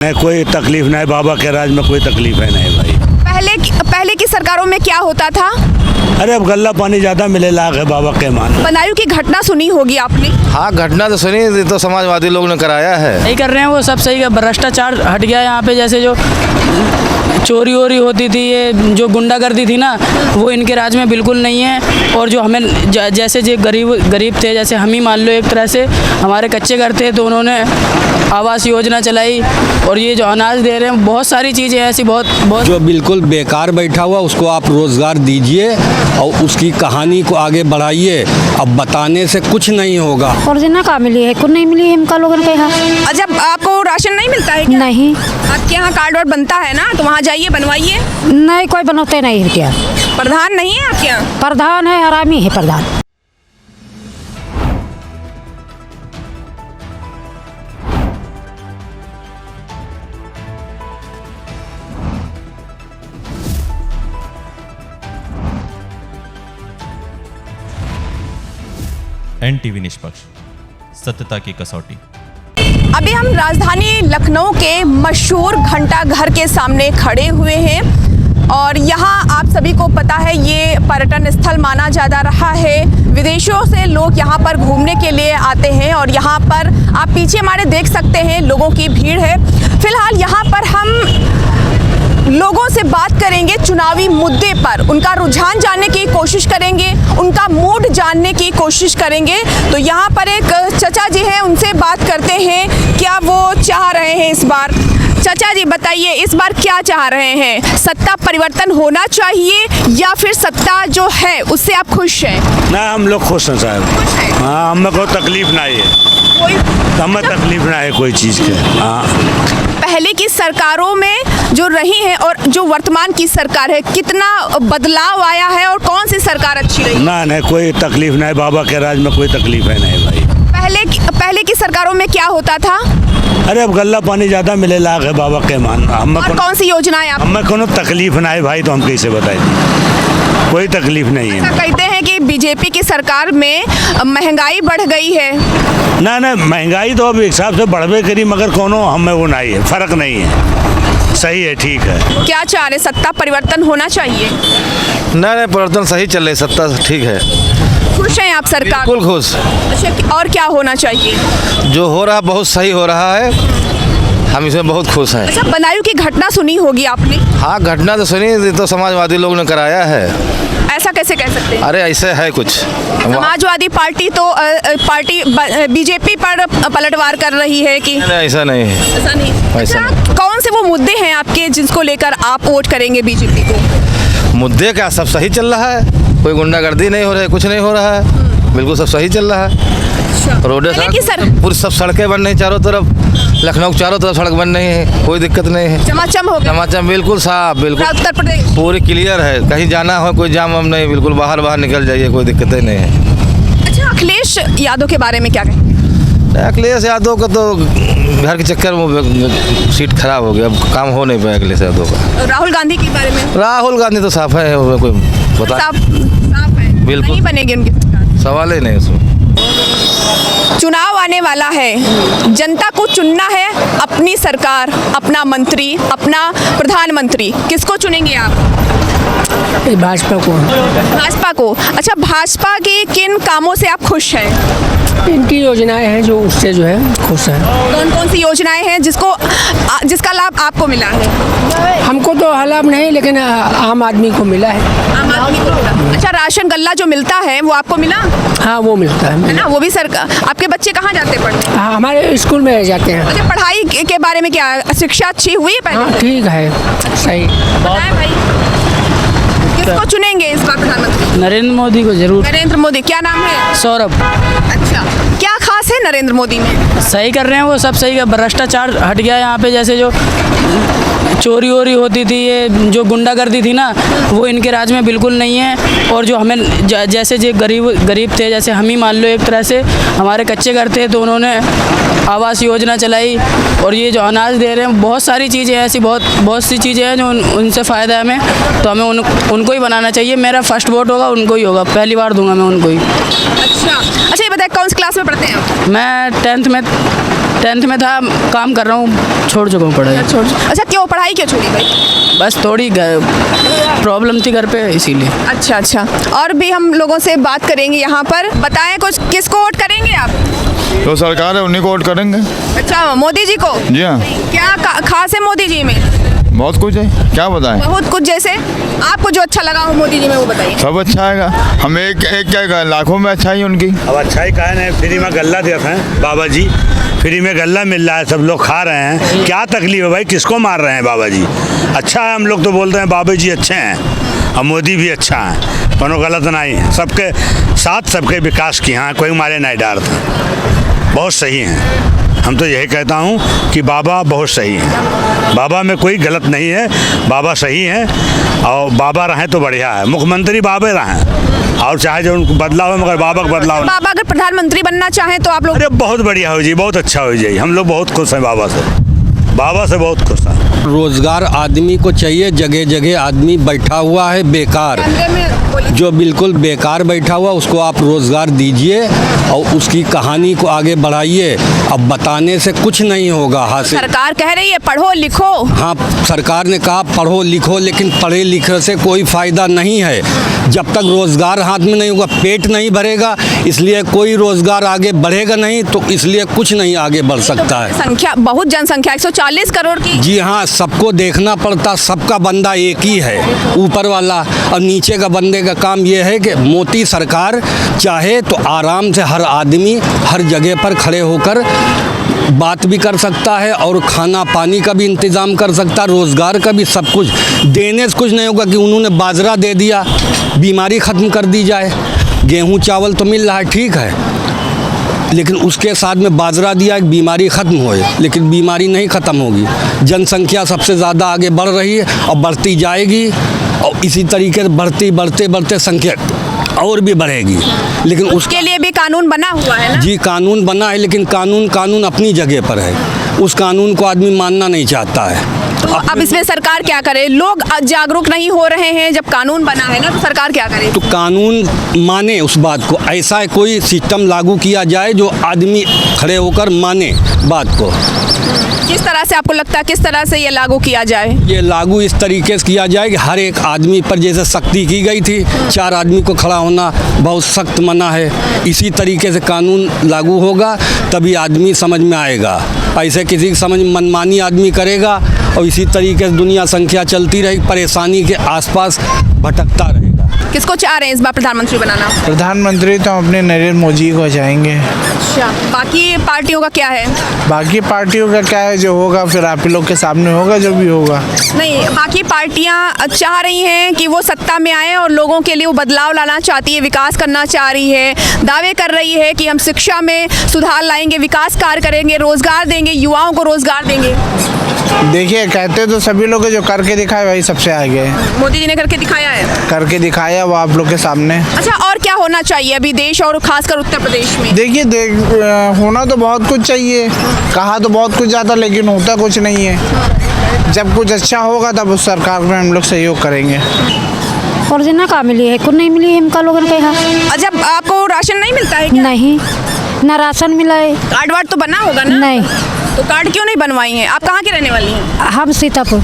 नहीं, कोई तकलीफ नहीं, बाबा के राज में कोई तकलीफ है नहीं भाई। पहले की सरकारों में क्या होता था? अरे अब गल्ला पानी ज्यादा मिले लाग है बाबा के मान। बदायूं की घटना सुनी होगी आपने। हाँ, घटना तो सुनी, ये तो समाजवादी लोग ने कराया है। नहीं कर रहे हैं वो सब सही है, भ्रष्टाचार हट गया यहाँ पे। जैसे जो चोरी वोरी होती थी, ये जो गुंडागर्दी थी ना, वो इनके राज में बिल्कुल नहीं है। और जो हमें जैसे जो गरीब थे, जैसे हम ही मान लो एक तरह से हमारे कच्चे घर थे, तो उन्होंने आवास योजना चलाई। और ये जो अनाज दे रहे हैं, बहुत सारी चीज़ें ऐसी बहुत जो बिल्कुल बेकार बैठा हुआ उसको आप रोज़गार दीजिए और उसकी कहानी को आगे बढ़ाइए। अब बताने से कुछ नहीं होगा। योजना का मिली है, कुछ नहीं मिली है हमका लोगों के यहाँ। अच्छा, आपको राशन नहीं मिलता है क्या? नहीं। आपके यहाँ कार्ड वार्ड बनता है ना, तो वहाँ जाइए बनवाइए। नहीं, कोई बनते नहीं है क्या? प्रधान नहीं है आपके यहाँ? प्रधान है, हरामी है प्रधान। NTV निष्पक्ष, सत्यता की कसौटी। अभी हम राजधानी लखनऊ के मशहूर घंटा घर के सामने खड़े हुए हैं और यहाँ आप सभी को पता है ये पर्यटन स्थल माना जाता रहा है। विदेशों से लोग यहाँ पर घूमने के लिए आते हैं और यहाँ पर आप पीछे हमारे देख सकते हैं लोगों की भीड़ है। फिलहाल यहाँ पर हम लोगों से बात करेंगे चुनावी मुद्दे पर, उनका रुझान जानने की कोशिश करेंगे, उनका मूड जानने की कोशिश करेंगे। तो यहाँ पर एक चाचा जी हैं, उनसे बात करते हैं क्या वो चाह रहे हैं इस बार। चाचा जी बताइए, इस बार क्या चाह रहे हैं? सत्ता परिवर्तन होना चाहिए या फिर सत्ता जो है उससे आप खुश हैं? ना, हम लोग खुश हैं साहब। हाँ, हमें कोई तकलीफ नहीं है, हमें तकलीफ ना है कोई चीज़ के। हाँ, पहले की सरकारों में जो रही है और जो वर्तमान की सरकार है, कितना बदलाव आया है और कौन सी सरकार अच्छी रही? ना नहीं, कोई तकलीफ नहीं, बाबा के राज में कोई तकलीफ है नहीं भाई। पहले की सरकारों में क्या होता था? अरे अब गल्ला पानी ज्यादा मिले लाग है बाबा के मान। और कौन सी योजनाएं आप? हमें कोनो तकलीफ ना है भाई, तो हम कैसे बताएं? कोई तकलीफ नहीं है। कहते हैं कि बीजेपी की सरकार में महंगाई बढ़ गई है। ना ना, महंगाई तो अब एक हिसाब से बढ़वे करी, मगर कोनो हमें वो नहीं है, फर्क नहीं है, सही है, ठीक है। क्या चाह रहे, सत्ता परिवर्तन होना चाहिए? नहीं, परिवर्तन सही चल रही, सत्ता ठीक है। खुश हैं आप सरकार? बिल्कुल खुश। अच्छा, और क्या होना चाहिए? जो हो रहा बहुत सही हो रहा है, हम इसमें बहुत खुश हैं। अच्छा, बदायूं की घटना सुनी होगी आपने। हाँ, घटना तो सुनी, ये तो समाजवादी लोग ने कराया है। ऐसा कैसे कह सकते हैं? अरे ऐसे है कुछ। समाजवादी पार्टी तो बीजेपी पर पलटवार कर रही है कि? नहीं, ऐसा नहीं है। ऐसा नहीं। ऐसा अच्छा, कौन से वो मुद्दे हैं आपके जिसको लेकर आप वोट करेंगे बीजेपी को? मुद्दे क्या, सब सही चल रहा है, कोई गुंडागर्दी नहीं हो रही है, कुछ नहीं हो रहा है, बिल्कुल सब सही चल रहा है। रोडें पूरी सब सड़कें बन रही चारों तरफ, लखनऊ चारों तरफ सड़क बन रही है, कोई दिक्कत नहीं है। चमाचम हो गया? चमाचम बिल्कुल साफ, बिल्कुल उत्तर प्रदेश पूरी क्लियर है, कहीं जाना हो कोई जाम वाम नहीं, बिल्कुल बाहर निकल जाइए, कोई दिक्कत नहीं है। अच्छा, अखिलेश यादव के बारे में क्या कहें? अखिलेश यादव का तो घर के चक्कर में सीट खराब हो गया, अब काम हो नहीं पाया अखिलेश यादव का। राहुल गांधी के बारे में? राहुल गांधी तो साफ है, कोई बता साफ है, बिल्कुल नहीं बनेगी उनकी सरकार, सवाल ही नहीं उसमें। चुनाव आने वाला है, जनता को चुनना है अपनी सरकार, अपना मंत्री, अपना प्रधानमंत्री। किसको चुनेंगे आप? भाजपा को। भाजपा को। अच्छा, भाजपा के किन कामों से आप खुश हैं? इनकी योजनाएं हैं जो उससे जो है खुश है। कौन कौन सी योजनाएं हैं जिसका लाभ आपको मिला है? हमको तो लाभ नहीं, लेकिन आम आदमी को मिला है। आम आदमी को मिला। अच्छा, राशन गल्ला जो मिलता है वो आपको मिला? हाँ, वो मिलता है ना, वो भी सरकार। आपके बच्चे कहाँ जाते पढ़ने? हाँ, हमारे स्कूल में जाते हैं। अच्छा, पढ़ाई के बारे में क्या, शिक्षा अच्छी हुई है पहले? हाँ, ठीक है, सही। बताएं भाई, किसको चुनेंगे इस बार प्रधानमंत्री? नरेंद्र मोदी को जरूर। नरेंद्र मोदी। क्या नाम है? सौरभ। अच्छा, क्या खास है नरेंद्र मोदी में? सही कर रहे हैं वो सब सही है, भ्रष्टाचार हट गया यहाँ पे। जैसे जो चोरी वोरी होती थी, ये जो गुंडागर्दी थी ना, वो इनके राज में बिल्कुल नहीं है। और जो हमें जैसे जो गरीब थे, जैसे हम ही मान लो एक तरह से हमारे कच्चे घर थे, तो उन्होंने आवास योजना चलाई। और ये जो अनाज दे रहे हैं, बहुत सारी चीज़ें ऐसी बहुत सी चीज़ें हैं जो उनसे फ़ायदा है हमें, तो हमें उनको ही बनाना चाहिए। मेरा फर्स्ट वोट होगा उनको ही होगा, पहली बार दूंगा मैं उनको ही। अच्छा, ये बताए कौन सी क्लास में पढ़ते हैं आप? मैं 10th में। 10th में था, काम कर रहा हूँ, छोड़ चुका हूँ पढ़ाई। अच्छा, क्यों पढ़ाई क्यों छोड़ी भाई? बस थोड़ी प्रॉब्लम थी घर पे, इसीलिए। अच्छा, और भी हम लोगों से बात करेंगे यहाँ पर। बताएं कुछ, किसको वोट करेंगे आप? तो सरकार है, उन्हीं को वोट करेंगे। अच्छा, मोदी जी को? जी हाँ। क्या खास है मोदी जी में? बहुत कुछ है, क्या बताएं। बहुत कुछ, जैसे आपको जो अच्छा लगा हो मोदी जी में वो बताइए। सब अच्छा है, हम एक क्या लाखों में अच्छा ही उनकी। अब अच्छा ही कहा नहीं, फ्री में गल्ला देते हैं बाबा जी, फ्री में गल्ला मिल रहा है, सब लोग खा रहे हैं। क्या तकलीफ है भाई, किसको मार रहे हैं बाबा जी? अच्छा है, हम लोग तो बोलते हैं बाबा जी अच्छे हैं और मोदी भी अच्छा है, दोनों गलत नहीं है। सबके साथ सबके विकास की, हाँ कोई मारे नहीं डालता, बहुत सही हैं। हम तो यही कहता हूँ कि बाबा बहुत सही हैं, बाबा में कोई गलत नहीं है, बाबा सही हैं और बाबा रहें तो बढ़िया है। मुख्यमंत्री बाबा रहें और चाहे जो उनको बदलाव है, मगर बाबा का बदलाव। बाबा अगर प्रधानमंत्री बनना चाहें तो आप लोग? अरे बहुत बढ़िया हो जी, बहुत अच्छा हो जाए, हम लोग बहुत खुश हैं बाबा से बहुत खुश हैं। रोजगार आदमी को चाहिए, जगह जगह आदमी बैठा हुआ है बेकार, जो बिल्कुल बेकार बैठा हुआ उसको आप रोजगार दीजिए और उसकी कहानी को आगे बढ़ाइए। अब बताने से कुछ नहीं होगा हासिल। सरकार कह रही है पढ़ो लिखो। हाँ, सरकार ने कहा पढ़ो लिखो, लेकिन पढ़े लिखे से कोई फ़ायदा नहीं है जब तक रोज़गार हाथ में नहीं होगा, पेट नहीं भरेगा, इसलिए कोई रोज़गार आगे बढ़ेगा नहीं, तो इसलिए कुछ नहीं आगे बढ़ सकता है। संख्या बहुत, जनसंख्या 140 करोड़ की। जी हाँ, सबको देखना पड़ता, सबका बंदा एक ही है, ऊपर वाला, और नीचे का बंदे का काम ये है कि मोदी सरकार चाहे तो आराम से हर आदमी हर जगह पर खड़े होकर बात भी कर सकता है और खाना पानी का भी इंतज़ाम कर सकता है, रोज़गार का भी, सब कुछ देने से कुछ नहीं होगा कि उन्होंने बाजरा दे दिया, बीमारी ख़त्म कर दी जाए। गेहूं चावल तो मिल रहा है, ठीक है, लेकिन उसके साथ में बाजरा दिया, एक बीमारी ख़त्म होए, लेकिन बीमारी नहीं ख़त्म होगी। जनसंख्या सबसे ज़्यादा आगे बढ़ रही है और बढ़ती जाएगी, और इसी तरीके से बढ़ते संख्या और भी बढ़ेगी। लेकिन उसके लिए भी कानून बना हुआ है ना? जी, कानून बना है, लेकिन कानून अपनी जगह पर है, उस कानून को आदमी मानना नहीं चाहता है। तो अब इसमें सरकार क्या करे? लोग जागरूक नहीं हो रहे हैं, जब कानून बना है ना, तो सरकार क्या करे? तो कानून माने उस बात को, ऐसा कोई सिस्टम लागू किया जाए जो आदमी खड़े होकर माने बात को। किस तरह से आपको लगता है, किस तरह से ये लागू किया जाए? ये लागू इस तरीके से किया जाए कि हर एक आदमी पर जैसे सख्ती की गई थी, 4 आदमी को खड़ा होना बहुत सख्त मना है, इसी तरीके से कानून लागू होगा, तभी आदमी समझ में आएगा। ऐसे किसी की समझ मनमानी आदमी करेगा और इसी तरीके से दुनिया संख्या चलती रहेगी, परेशानी के आसपास भटकता रहेगा। किसको चाह रहे हैं इस बार प्रधानमंत्री बनाना? प्रधानमंत्री तो अपने नरेंद्र मोदी को चाहेंगे। अच्छा, बाकी पार्टियों का क्या है? बाकी पार्टियों का क्या है, जो होगा फिर आप लोग के सामने होगा, जो भी होगा। नहीं, बाकी पार्टियां चाह रही हैं कि वो सत्ता में आए और लोगों के लिए वो बदलाव लाना चाहती है, विकास करना चाह रही है, दावे कर रही है कि हम शिक्षा में सुधार लाएंगे, विकास कार्य करेंगे, रोजगार देंगे, युवाओं को रोजगार देंगे। देखिए, कहते तो सभी लोग जो करके दिखाए वही सबसे आगे है। मोदी जी ने करके दिखाया है, करके दिखाया वो आप लोग के सामने। अच्छा, और क्या होना चाहिए अभी देश और खासकर उत्तर प्रदेश में? देखिए, होना तो बहुत कुछ चाहिए, कहा तो बहुत कुछ जाता, लेकिन होता कुछ नहीं है। जब कुछ अच्छा होगा तब उस सरकार में हम लोग सहयोग करेंगे। और जिन्ना का मिली है, कुछ नहीं मिली है हमका लोगन के यहाँ। अच्छा, आपको राशन नहीं मिलता है क्या? नहीं, ना राशन मिला है। कार्ड वार्ड तो बना होगा ना? नहीं। तो कार्ड क्यों नहीं बनवाई हैं? आप कहाँ की रहने वाली हैं? हम सीतापुर।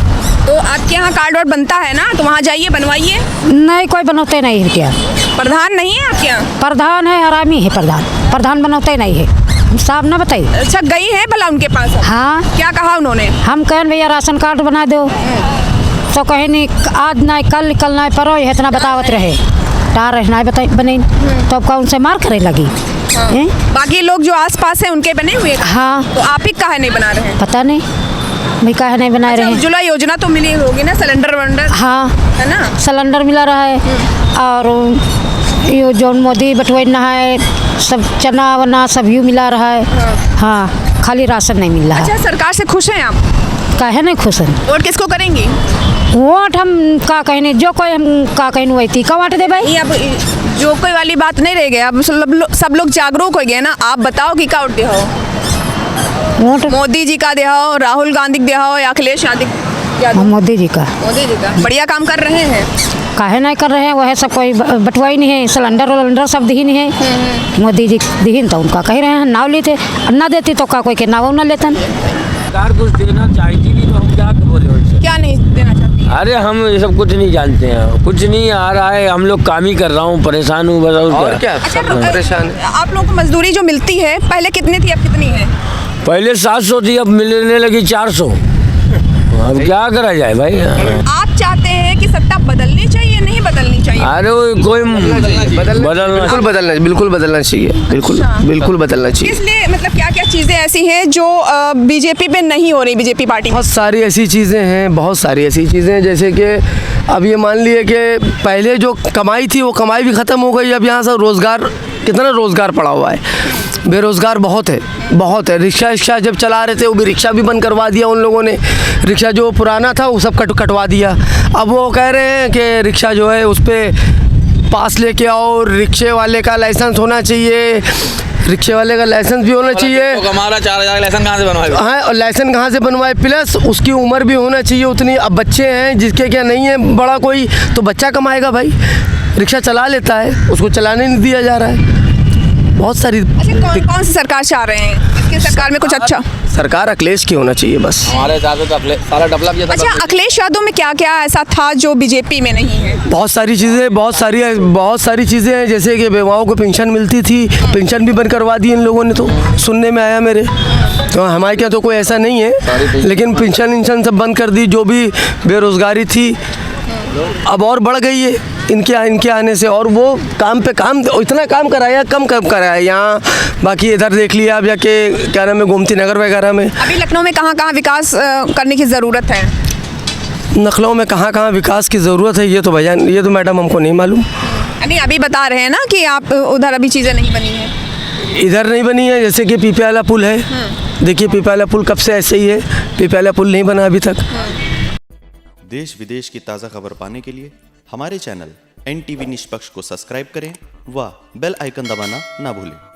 तो आपके यहाँ कार्ड वार्ड बनता है ना, तो वहाँ जाइए बनवाइए। नहीं, कोई बनौते नहीं है क्या? प्रधान नहीं है आपके यहाँ? प्रधान है, हरामी है प्रधान बनौते नहीं है, साहब ना बताइए। अच्छा, गई है भला उनके पास? हाँ। क्या कहा उन्होंने? हम कहें भैया राशन कार्ड बना दो, तो कहे नहीं आज नहीं कल नहीं परो, इतना बतावत रहे, टार रहना बताई बने, तो अब कौन से मार करे लगी। बाकी लोग जो आसपास हैं उनके बने हुए? हाँ। तो आप ही काहे नहीं बना रहे हैं? पता नहीं भाई काहे नहीं बना रहे हैं। उज्ज्वला योजना तो मिली होगी ना, सिलेंडर वलेंडर? हाँ, है ना, सिलेंडर मिला रहा है, और ये जो मोदी बटवाना है, सब चना वना सब यू मिला रहा है। हाँ, खाली राशन नहीं मिल रहा। अच्छा, सरकार से खुश हैं आप? काहे नहीं खुश हैं? वोट किसको करेंगी? वोट हम का कहने, जो कोई हम का कहने वही का वाट दे भाई। अब जो कोई वाली बात नहीं रह गया, अब सब लोग जागरूक हो गए ना। आप बताओ कि का वोट दे हो? वोट मोदी जी का दे हो, राहुल गांधी दे हो, या अखिलेश यादव? मोदी जी का। मोदी जी का बढ़िया काम कर रहे हैं। काहे नहीं कर रहे हैं, वह सब कोई बटवा ही नहीं है, सिलेंडर सब दी नहीं है। मोदी जी दीन तो उनका कह रहे हैं नाव लेते, अन्ना देती तो का कोई के नाव न लेतन। सरकार कुछ देना चाहती नहीं तो हम क्या बोले उससे? क्या नहीं देना चाहती? अरे हम ये सब कुछ नहीं जानते हैं, कुछ नहीं आ रहा है, हम लोग काम ही कर रहा हूँ, परेशान हूँ बस। और क्या परेशान आप लोगों को मजदूरी जो मिलती है पहले कितनी थी अब कितनी है? पहले 700 थी, अब मिलने लगी 400। अब क्या करा जाए भाई। आप चाहते हैं कि सत्ता बदलनी चाहिए नहीं बदलनी चाहिए? अरे कोई बिल्कुल बदलना चाहिए, बिल्कुल बदलना चाहिए। इसलिए मतलब क्या क्या चीज़ें ऐसी हैं जो बीजेपी पे नहीं हो रही, बीजेपी पार्टी में? बहुत सारी ऐसी चीज़ें हैं, बहुत सारी ऐसी चीज़ें हैं, जैसे कि अब ये मान लिए कि पहले जो कमाई थी वो कमाई भी ख़त्म हो गई। अब यहाँ से रोज़गार, कितना रोज़गार पड़ा हुआ है, बेरोज़गार बहुत है। रिक्शा जब चला रहे थे वो भी रिक्शा भी बंद करवा दिया उन लोगों ने। रिक्शा जो पुराना था वो सब कटवा दिया। अब वो कह रहे हैं कि रिक्शा जो है उस पर पास लेके आओ, रिक्शे वाले का लाइसेंस होना चाहिए, रिक्शे वाले का लाइसेंस भी होना चाहिए। तो हमारा 4000 लाइसेंस कहाँ से बनवाएगा? हाँ, और लाइसेंस कहाँ से बनवाए, प्लस उसकी उम्र भी होना चाहिए उतनी। अब बच्चे हैं जिसके क्या नहीं है बड़ा कोई, तो बच्चा कमाएगा भाई, रिक्शा चला लेता है, उसको चलाने नहीं दिया जा रहा है। बहुत सारी। कौन सी सरकार चाह रहे हैं? इसकी सरकार में कुछ अच्छा? सरकार अखिलेश की होना चाहिए बस। हमारे हिसाब से तो सारा डेवलप किया था। अच्छा, अखिलेश यादव में क्या क्या ऐसा था जो बीजेपी में नहीं है? बहुत सारी चीज़ें हैं, जैसे कि बेवाओं को पेंशन मिलती थी, पेंशन भी बंद करवा दी इन लोगों ने, तो सुनने में आया मेरे। तो हमारे यहाँ तो कोई ऐसा नहीं है, लेकिन पेंशन सब बंद कर दी। जो भी बेरोज़गारी थी अब और बढ़ गई है इनके आने से, और वो काम पे काम इतना काम कराया, कम कराया यहाँ। बाकी इधर देख लिया अब जाके क्या नाम है, गोमती नगर वगैरह में। अभी लखनऊ में कहाँ विकास करने की ज़रूरत है? लखनऊ में कहाँ विकास की ज़रूरत है, ये तो मैडम हमको नहीं मालूम। अभी बता रहे हैं ना कि आप उधर अभी चीज़ें नहीं बनी हैं। इधर नहीं बनी है, जैसे कि पीपीआला पुल है। देखिए पीपीआला पुल कब से ऐसे ही है, पीपीआला पुल नहीं बना अभी तक। देश विदेश की ताज़ा खबर पाने के लिए हमारे चैनल NTV निष्पक्ष को सब्सक्राइब करें व बेल आइकन दबाना ना भूलें।